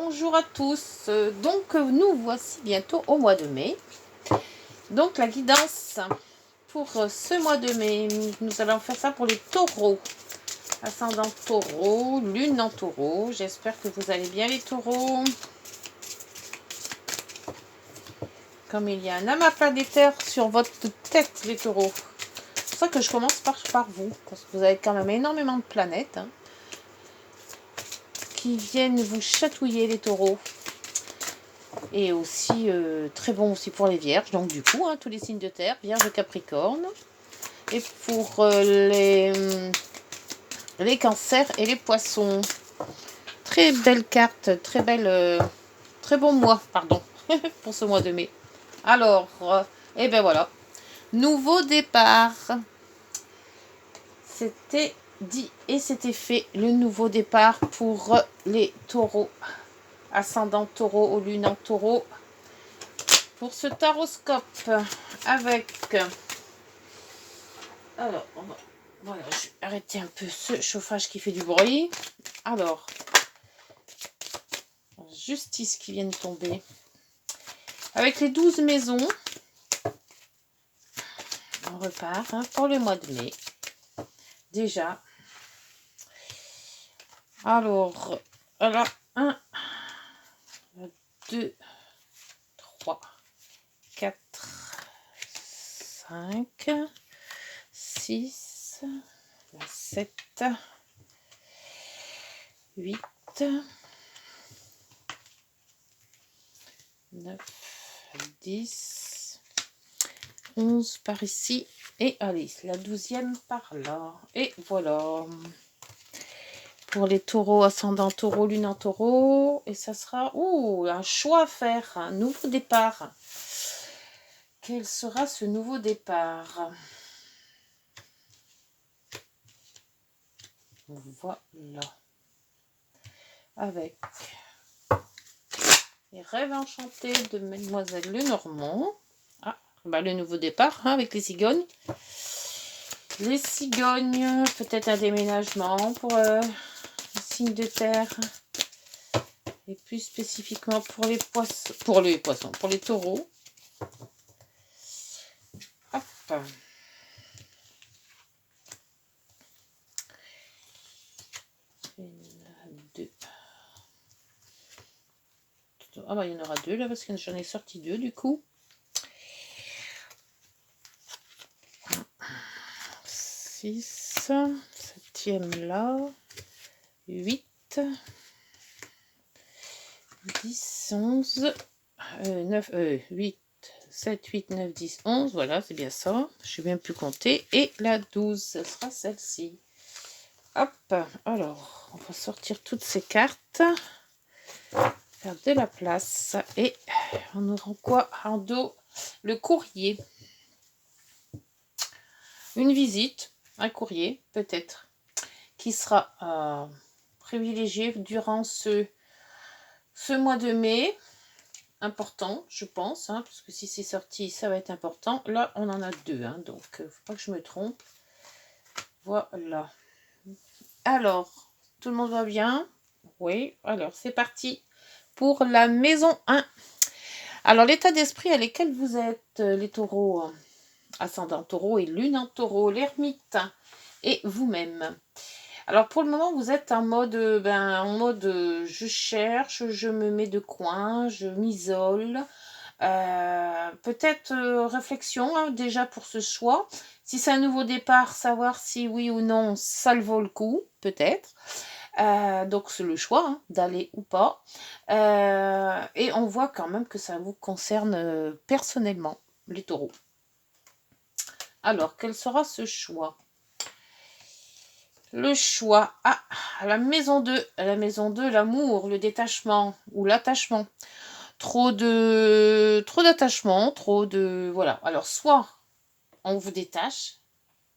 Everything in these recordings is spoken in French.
Bonjour à tous. Donc nous voici bientôt au mois de mai. Donc la guidance pour ce mois de mai, nous allons faire ça pour les taureaux. Ascendant taureau, lune en taureau. J'espère que vous allez bien les taureaux. Comme il y a un amas planétaire sur votre tête les taureaux. C'est pour ça que je commence par vous. Parce que vous avez quand même énormément de planètes qui viennent vous chatouiller les taureaux. Et aussi très bon aussi pour les vierges, donc du coup tous les signes de terre, vierge, capricorne. Et pour les cancers et les poissons, très belle carte, très bon mois pardon pour ce mois de mai. Alors et ben voilà, nouveau départ, c'était dit et c'était fait, le nouveau départ pour les taureaux, ascendant taureau ou lune en taureau. Pour ce taroscope avec... Alors, voilà, je vais arrêter un peu ce chauffage qui fait du bruit. Alors, justice qui vient de tomber. Avec les 12 maisons, on repart pour le mois de mai. Déjà. Alors, 1, 2, 3, 4, 5, 6, 7, 8, 9, 10, 11 par ici. Et allez, la 12e par là. Et voilà. Pour les taureaux, ascendant taureau, lune en taureau. Et ça sera un choix à faire, un nouveau départ. Quel sera ce nouveau départ? Voilà. Avec les rêves enchantés de Mademoiselle Lenormand. Le nouveau départ avec les cigognes. Les cigognes, peut-être un déménagement pour les signes de terre. Et plus spécifiquement pour les poissons, pour les taureaux. Hop. 1, 2. Ah bah il y en aura 2 là parce que j'en ai sorti 2 du coup. 6, 7e là, 8, 10, 11, 9, 8, 7, 8, 9, 10, 11, voilà, c'est bien ça, je vais bien plus compter, et la 12, ce sera celle-ci. Hop, alors, on va sortir toutes ces cartes, faire de la place, et on aura quoi en dos? Le courrier, une visite, un courrier, peut-être, qui sera privilégié durant ce mois de mai. Important, je pense, parce que si c'est sorti, ça va être important. Là, on en a 2, donc faut pas que je me trompe. Voilà. Alors, tout le monde va bien? Oui, alors c'est parti pour la maison 1. Alors, l'état d'esprit à lequel vous êtes, les taureaux, ascendant taureau et lune en taureau, l'ermite et vous-même. Alors pour le moment vous êtes en mode je cherche, je me mets de coin, je m'isole. Peut-être réflexion déjà pour ce choix. Si c'est un nouveau départ, savoir si oui ou non ça le vaut le coup, peut-être. Donc c'est le choix d'aller ou pas. Et on voit quand même que ça vous concerne personnellement, les taureaux. Alors, quel sera ce choix? Le choix la maison 2. La maison 2, l'amour, le détachement ou l'attachement. Trop d'attachement, voilà. Alors, soit on vous détache,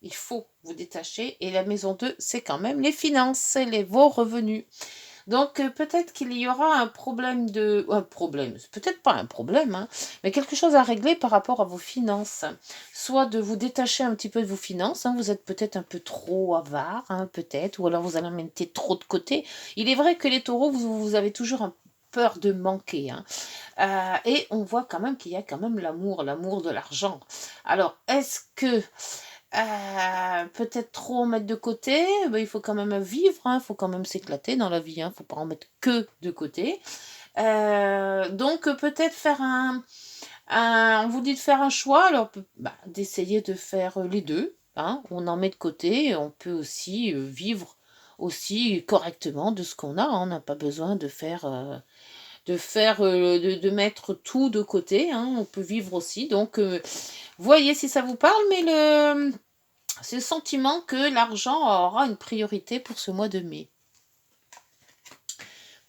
il faut vous détacher, et la maison 2, c'est quand même les finances, c'est vos revenus. Donc, peut-être qu'il y aura un problème peut-être pas un problème, mais quelque chose à régler par rapport à vos finances. Soit de vous détacher un petit peu de vos finances, vous êtes peut-être un peu trop avare, peut-être, ou alors vous allez en mettre trop de côté. Il est vrai que les taureaux, vous avez toujours peur de manquer, hein. Et on voit quand même qu'il y a quand même l'amour de l'argent. Alors, est-ce que peut-être trop en mettre de côté? Ben, il faut quand même vivre, hein, il faut quand même s'éclater dans la vie, hein, faut pas en mettre que de côté. Donc peut-être faire on vous dit de faire un choix, alors d'essayer de faire les deux, hein. On en met de côté, et on peut aussi vivre aussi correctement de ce qu'on a, hein. On n'a pas besoin de mettre tout de côté, hein. On peut vivre aussi. Donc, voyez si ça vous parle, mais c'est le sentiment que l'argent aura une priorité pour ce mois de mai.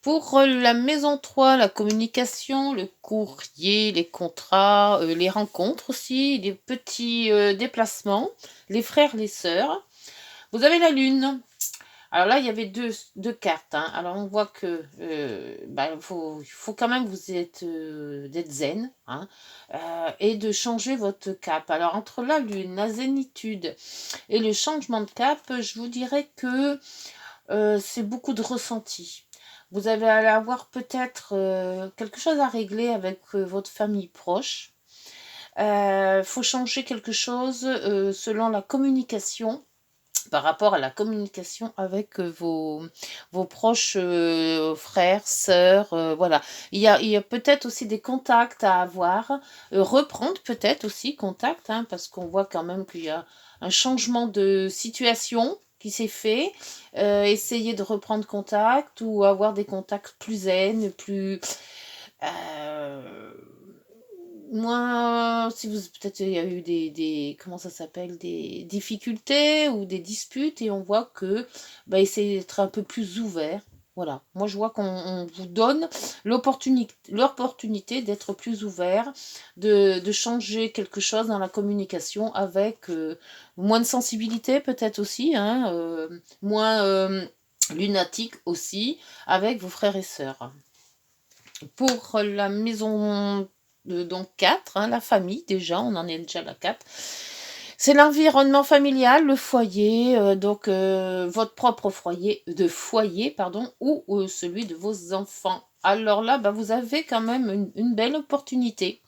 Pour la maison 3, la communication, le courrier, les contrats, les rencontres aussi, les petits déplacements, les frères, les sœurs. Vous avez la lune. Alors là, il y avait deux cartes, hein. Alors on voit que il faut quand même vous d'être zen, hein, et de changer votre cap. Alors entre la lune, la zénitude et le changement de cap, je vous dirais que c'est beaucoup de ressenti. Vous allez avoir peut-être quelque chose à régler avec votre famille proche. Faut changer quelque chose selon la communication, par rapport à la communication avec vos proches frères, sœurs, voilà. Il y a peut-être aussi des contacts à avoir, reprendre peut-être aussi contact, hein, parce qu'on voit quand même qu'il y a un changement de situation qui s'est fait. Essayer de reprendre contact ou avoir des contacts plus zen, plus moins, si vous peut-être il y a eu des comment ça s'appelle, des difficultés ou des disputes, et on voit que essayez d'être un peu plus ouvert. Voilà, moi je vois qu'on vous donne l'opportunité d'être plus ouvert, de changer quelque chose dans la communication avec moins de sensibilité peut-être aussi, hein, moins lunatique aussi, avec vos frères et sœurs. Pour la maison donc 4, hein, la famille déjà, on en est déjà à la 4. C'est l'environnement familial, le foyer, donc votre propre foyer, pardon, ou celui de vos enfants. Alors là, vous avez quand même une belle opportunité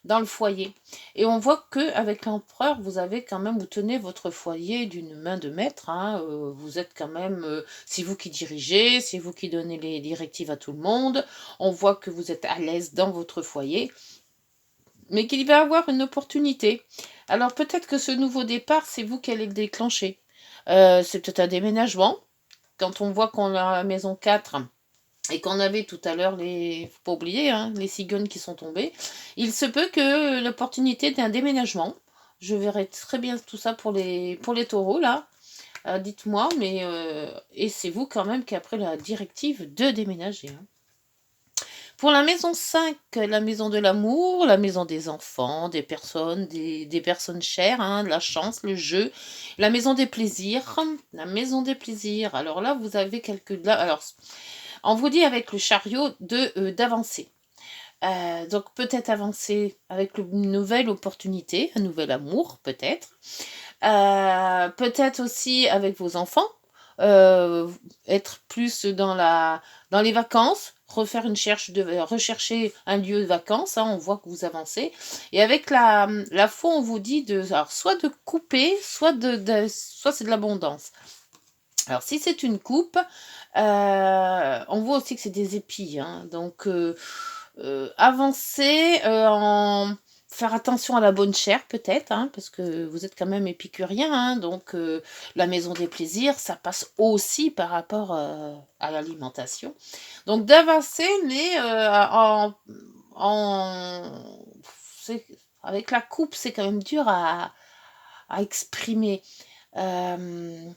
dans le foyer. Et on voit que avec l'empereur, vous avez quand même, vous tenez votre foyer d'une main de maître, hein, vous êtes quand même, c'est vous qui dirigez, c'est vous qui donnez les directives à tout le monde. On voit que vous êtes à l'aise dans votre foyer, mais qu'il va avoir une opportunité. Alors peut-être que ce nouveau départ, c'est vous qui allez le déclencher. C'est peut-être un déménagement. Quand on voit qu'on a la maison 4 et qu'on avait tout à l'heure faut pas oublier, hein, les cigognes qui sont tombées, il se peut que l'opportunité d'un déménagement, je verrai très bien tout ça pour les taureaux là, dites-moi, mais et c'est vous quand même qui avez pris la directive de déménager, hein. Pour la maison 5, la maison de l'amour, la maison des enfants, des personnes chères, hein, la chance, le jeu, la maison des plaisirs, la maison des plaisirs. Alors là, vous avez alors, on vous dit avec le chariot d'avancer. Donc peut-être avancer avec une nouvelle opportunité, un nouvel amour peut-être. Peut-être aussi avec vos enfants, être plus dans les vacances, rechercher un lieu de vacances, hein, on voit que vous avancez. Et avec la foi, on vous dit alors, soit de couper, soit c'est de l'abondance. Alors si c'est une coupe, on voit aussi que c'est des épis, hein, donc avancer en faire attention à la bonne chair peut-être, hein, parce que vous êtes quand même épicurien, hein, donc la maison des plaisirs, ça passe aussi par rapport à l'alimentation. Donc d'avancer, mais avec la coupe, c'est quand même dur à exprimer. Il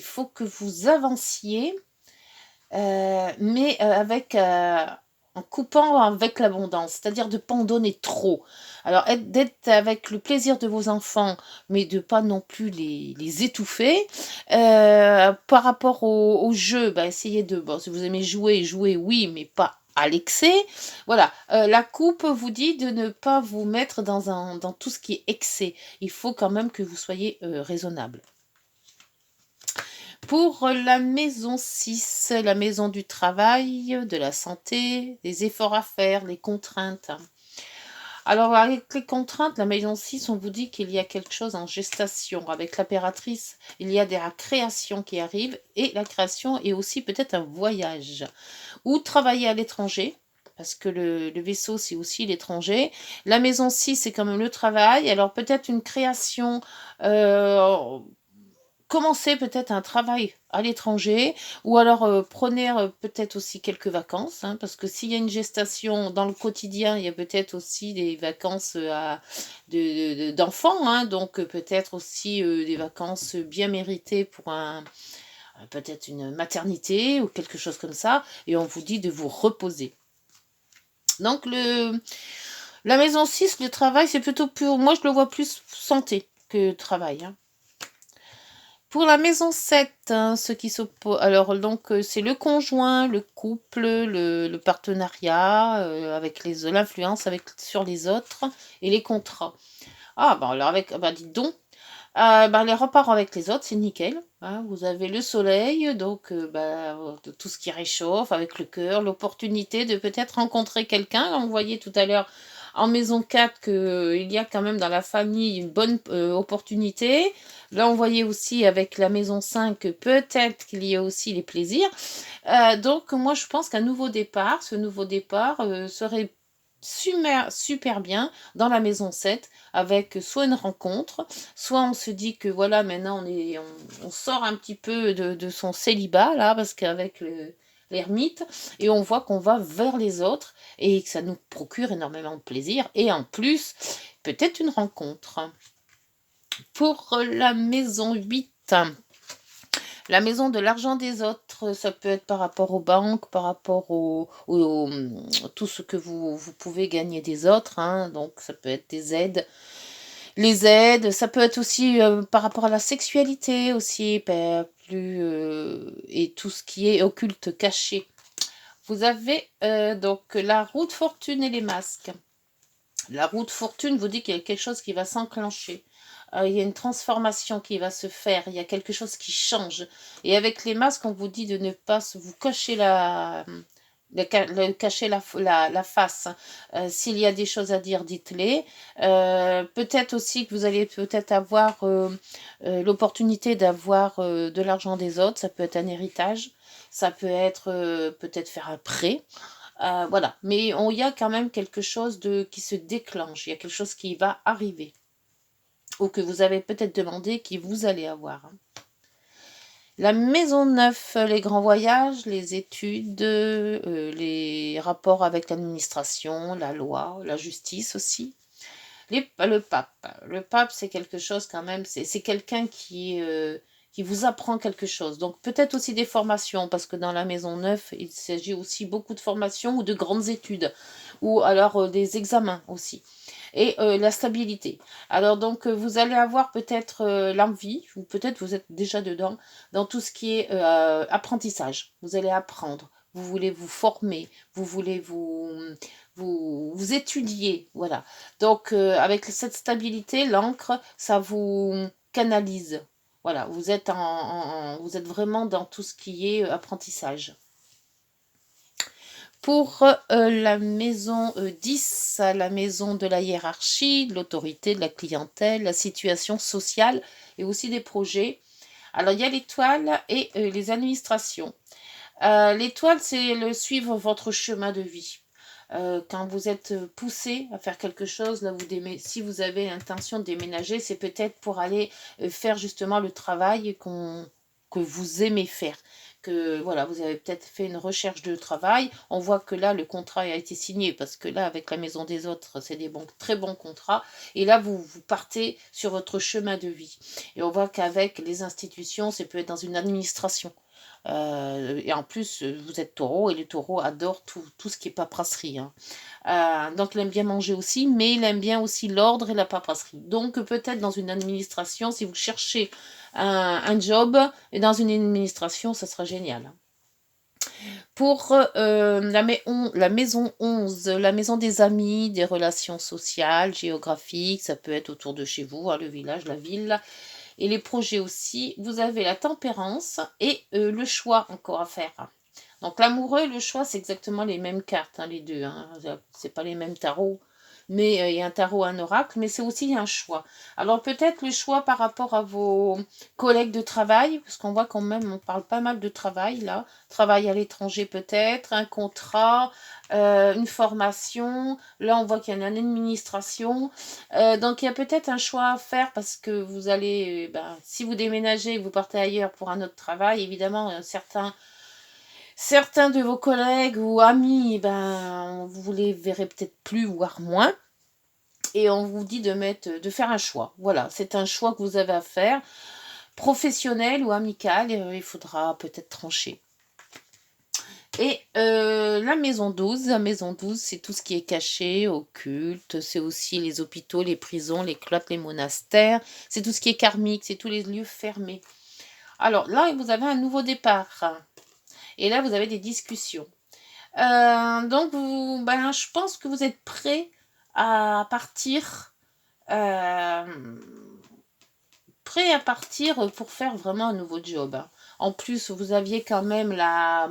faut que vous avanciez, mais en coupant avec l'abondance, c'est-à-dire de pas en donner trop. Alors d'être avec le plaisir de vos enfants, mais de pas non plus les étouffer. Par rapport au jeu, essayez si vous aimez jouer oui, mais pas à l'excès. Voilà, la coupe vous dit de ne pas vous mettre dans tout ce qui est excès. Il faut quand même que vous soyez raisonnable. Pour la maison 6, la maison du travail, de la santé, des efforts à faire, les contraintes. Alors, avec les contraintes, la maison 6, on vous dit qu'il y a quelque chose en gestation. Avec l'impératrice, il y a des créations qui arrivent et la création est aussi peut-être un voyage ou travailler à l'étranger. Parce que le vaisseau, c'est aussi l'étranger. La maison 6, c'est quand même le travail. Alors peut-être une création, euh, commencer peut-être un travail à l'étranger ou alors prenez peut-être aussi quelques vacances, hein, parce que s'il y a une gestation dans le quotidien, il y a peut-être aussi des vacances d'enfants, hein, donc peut-être aussi des vacances bien méritées pour peut-être une maternité ou quelque chose comme ça, et on vous dit de vous reposer. Donc la maison 6, le travail, c'est plutôt pur. Moi, je le vois plus santé que travail, hein. Pour la maison 7, hein, ce qui s'oppose. Alors, donc, c'est le conjoint, le couple, le partenariat, avec l'influence sur les autres et les contrats. Ah, bah alors, dites donc, les rapports avec les autres, c'est nickel, hein. Vous avez le soleil, donc tout ce qui réchauffe avec le cœur, l'opportunité de peut-être rencontrer quelqu'un. On voyait tout à l'heure en maison 4 qu'il y a quand même dans la famille une bonne opportunité. Là, on voyait aussi avec la maison 5 que peut-être qu'il y a aussi les plaisirs. Donc, moi, je pense qu'un nouveau départ, ce nouveau départ serait super bien dans la maison 7 avec soit une rencontre, soit on se dit que voilà, maintenant on sort un petit peu de son célibat là, parce qu'avec l'ermite, et on voit qu'on va vers les autres et que ça nous procure énormément de plaisir, et en plus, peut-être une rencontre. Pour la maison 8, la maison de l'argent des autres, ça peut être par rapport aux banques, par rapport tout ce que vous pouvez gagner des autres, hein, donc ça peut être des aides. Les aides, ça peut être aussi par rapport à la sexualité aussi, et tout ce qui est occulte, caché. Vous avez donc la roue de fortune et les masques. La roue de fortune vous dit qu'il y a quelque chose qui va s'enclencher. Il y a une transformation qui va se faire. Il y a quelque chose qui change. Et avec les masques, on vous dit de ne pas vous cacher cacher la face. S'il y a des choses à dire, dites-les. Peut-être aussi que vous allez peut-être avoir l'opportunité d'avoir de l'argent des autres. Ça peut être un héritage. Ça peut être peut-être faire un prêt. Voilà, mais il y a quand même quelque chose qui se déclenche, il y a quelque chose qui va arriver, ou que vous avez peut-être demandé, qui vous allez avoir, hein. La maison 9, les grands voyages, les études, les rapports avec l'administration, la loi, la justice aussi. Le pape. Le pape, c'est quelque chose quand même, c'est quelqu'un qui vous apprend quelque chose. Donc peut-être aussi des formations, parce que dans la maison 9, il s'agit aussi beaucoup de formations ou de grandes études, ou alors des examens aussi. Et la stabilité. Alors donc vous allez avoir peut-être l'envie, ou peut-être vous êtes déjà dedans, dans tout ce qui est apprentissage. Vous allez apprendre, vous voulez vous former, vous voulez vous étudier, voilà. Donc avec cette stabilité, l'encre, ça vous canalise. Voilà, vous êtes vraiment dans tout ce qui est apprentissage. Pour la maison 10, la maison de la hiérarchie, de l'autorité, de la clientèle, la situation sociale et aussi des projets. Alors il y a l'étoile et les administrations. L'étoile, c'est le suivre votre chemin de vie. Quand vous êtes poussé à faire quelque chose, là, si vous avez l'intention de déménager, c'est peut-être pour aller faire justement le travail que vous aimez faire. Que voilà, vous avez peut-être fait une recherche de travail. On voit que là, le contrat a été signé, parce que là, avec la maison des autres, c'est des très bons contrats. Et là, vous partez sur votre chemin de vie. Et on voit qu'avec les institutions, ça peut être dans une administration. Et en plus, vous êtes taureau, et les taureaux adorent tout ce qui est paperasserie, hein. Donc il aime bien manger aussi, mais il aime bien aussi l'ordre et la paperasserie. Donc peut-être dans une administration, si vous cherchez un job, et dans une administration, ça sera génial. Pour la maison 11, la maison des amis, des relations sociales, géographiques, ça peut être autour de chez vous, hein, le village, la ville. et les projets aussi. Vous avez la tempérance et le choix encore à faire. Donc l'amoureux et le choix, c'est exactement les mêmes cartes, hein, les deux. Hein. C'est pas les mêmes tarots, mais il y a un tarot, un oracle, mais c'est aussi un choix. Alors peut-être le choix par rapport à vos collègues de travail, parce qu'on voit quand même, on parle pas mal de travail là. Travail à l'étranger peut-être, un contrat, une formation. Là, on voit qu'il y a une administration. Donc il y a peut-être un choix à faire parce que vous allez, si vous déménagez, vous partez ailleurs pour un autre travail, évidemment, certains de vos collègues ou amis, vous les verrez peut-être plus, voire moins. Et on vous dit de faire un choix. Voilà, c'est un choix que vous avez à faire. Professionnel ou amical, il faudra peut-être trancher. Et la maison 12, c'est tout ce qui est caché, occulte, c'est aussi les hôpitaux, les prisons, les cloîtres, les monastères, c'est tout ce qui est karmique, c'est tous les lieux fermés. Alors là, vous avez un nouveau départ. Et là, vous avez des discussions. Donc, je pense que vous êtes prêt à partir. Prêt à partir pour faire vraiment un nouveau job. Hein. En plus, vous aviez quand même la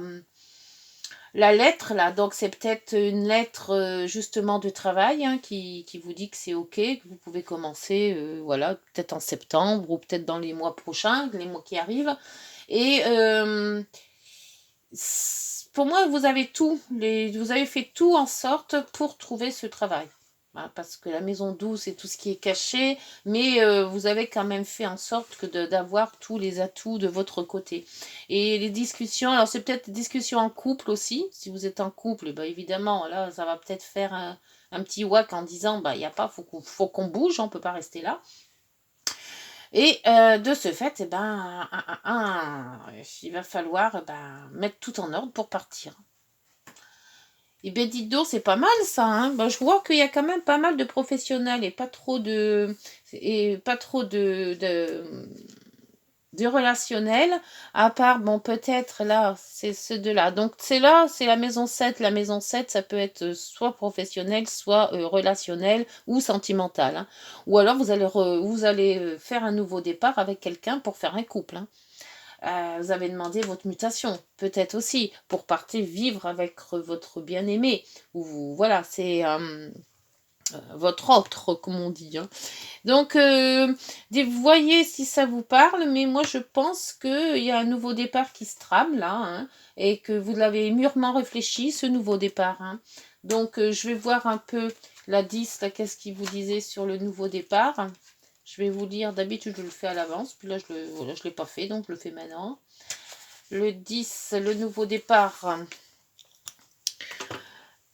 lettre, là. Donc, c'est peut-être une lettre, justement, de travail hein, qui vous dit que c'est OK, que vous pouvez commencer, voilà, peut-être en septembre ou peut-être dans les mois prochains, les mois qui arrivent. Et pour moi, vous avez vous avez fait tout en sorte pour trouver ce travail. Hein, parce que la maison 12, c'est tout ce qui est caché, mais vous avez quand même fait en sorte que d'avoir tous les atouts de votre côté. Et les discussions, alors c'est peut-être des discussions en couple aussi. Si vous êtes en couple, évidemment, là, ça va peut-être faire un petit whack en disant, il y a pas, faut qu'on bouge, on peut pas rester là. Et de ce fait, il va falloir mettre tout en ordre pour partir. Et bien dites donc, c'est pas mal ça. Hein. Je vois qu'il y a quand même pas mal de professionnels et pas trop de relationnels, à part, peut-être là, c'est ceux de là. Donc c'est là, c'est la maison 7. La maison 7, ça peut être soit professionnel, soit relationnel ou sentimental. Hein. Ou alors vous allez faire un nouveau départ avec quelqu'un pour faire un couple. Hein. Vous avez demandé votre mutation, peut-être aussi, pour partir vivre avec votre bien-aimé. Ou voilà, c'est votre autre, comme on dit. Hein. Donc, vous voyez si ça vous parle, mais moi je pense qu'il y a un nouveau départ qui se trame là, hein, et que vous l'avez mûrement réfléchi, ce nouveau départ. Hein. Donc, je vais voir un peu la 10, là, qu'est-ce qu'il vous disait sur le nouveau départ. Je vais vous lire, d'habitude je le fais à l'avance, puis là je ne l'ai pas fait, donc je le fais maintenant. Le 10, le nouveau départ.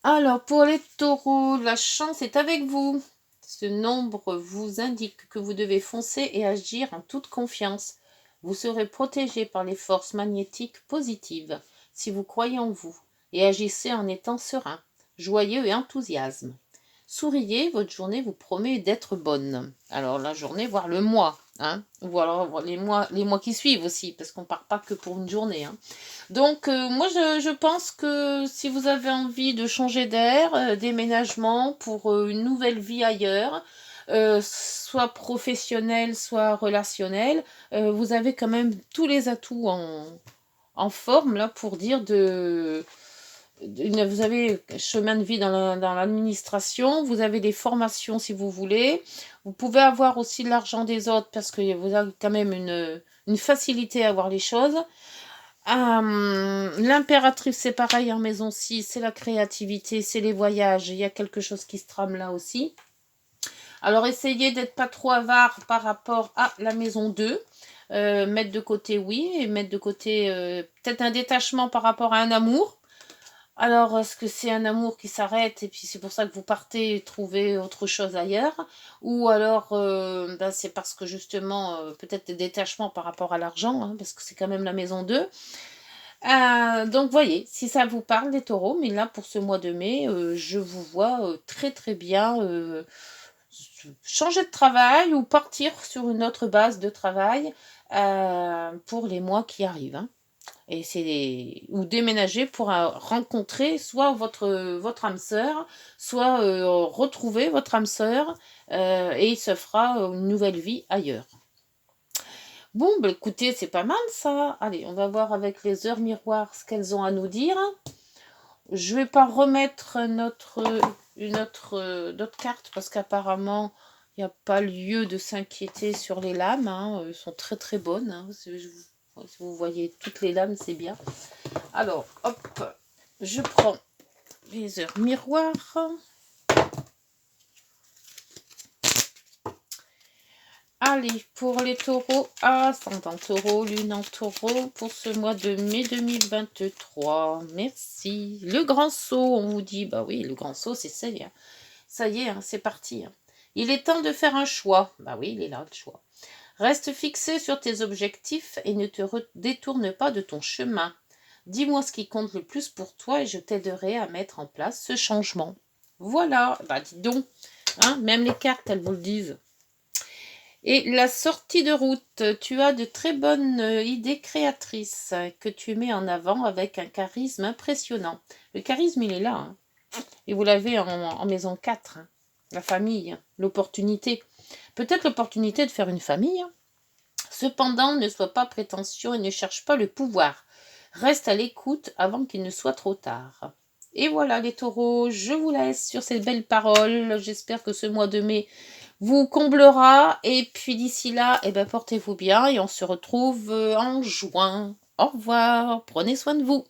Alors, pour les taureaux, la chance est avec vous. Ce nombre vous indique que vous devez foncer et agir en toute confiance. Vous serez protégé par les forces magnétiques positives si vous croyez en vous et agissez en étant serein, joyeux et enthousiasme. Souriez, votre journée vous promet d'être bonne. Alors la journée, voire le mois, hein, ou alors les mois qui suivent aussi, parce qu'on ne part pas que pour une journée. Hein. Donc moi je pense que si vous avez envie de changer d'air, déménagement pour une nouvelle vie ailleurs, soit professionnelle, soit relationnelle, vous avez quand même tous les atouts en forme là pour dire vous avez chemin de vie dans l'administration, vous avez des formations si vous voulez, vous pouvez avoir aussi l'argent des autres parce que vous avez quand même une facilité à avoir les choses. L'impératrice, c'est pareil en maison 6, c'est la créativité, c'est les voyages, il y a quelque chose qui se trame là aussi. Alors essayez d'être pas trop avare par rapport à la maison 2. Mettre de côté, oui, et mettre de côté peut-être un détachement par rapport à un amour. Alors, est-ce que c'est un amour qui s'arrête et puis c'est pour ça que vous partez trouver autre chose ailleurs? Ou alors, c'est parce que justement, peut-être des détachements par rapport à l'argent, hein, parce que c'est quand même la maison 2. Donc, voyez, si ça vous parle des taureaux, mais là, pour ce mois de mai, je vous vois très très bien changer de travail ou partir sur une autre base de travail pour les mois qui arrivent. Hein. Ou déménager pour rencontrer soit votre âme sœur, soit retrouver votre âme sœur et il se fera une nouvelle vie ailleurs. Bon, bah, écoutez, c'est pas mal ça. Allez, on va voir avec les heures miroirs ce qu'elles ont à nous dire. Je vais pas remettre notre carte parce qu'apparemment, il n'y a pas lieu de s'inquiéter sur les lames. Hein. Elles sont très très bonnes. Hein. Si vous voyez toutes les lames, c'est bien. Alors, hop, je prends les heures miroirs. Allez, pour les taureaux, ascendant taureau, lune en taureau, pour ce mois de mai 2023. Merci. Le grand saut, on vous dit, bah oui, le grand saut, c'est ça. Hein. Ça y est, hein, c'est parti. Hein. Il est temps de faire un choix. Bah oui, il est là, le choix. Reste fixé sur tes objectifs et ne te détourne pas de ton chemin. Dis-moi ce qui compte le plus pour toi et je t'aiderai à mettre en place ce changement. Voilà, bah dis donc, hein, même les cartes, elles vous le disent. Et la sortie de route, tu as de très bonnes idées créatrices que tu mets en avant avec un charisme impressionnant. Le charisme, il est là. Hein. Et vous l'avez en maison 4. Hein. La famille, l'opportunité. Peut-être l'opportunité de faire une famille. Hein. Cependant, ne sois pas prétentieux et ne cherche pas le pouvoir. Reste à l'écoute avant qu'il ne soit trop tard. Et voilà les taureaux, je vous laisse sur ces belles paroles. J'espère que ce mois de mai vous comblera. Et puis d'ici là, eh ben, portez-vous bien et on se retrouve en juin. Au revoir, prenez soin de vous.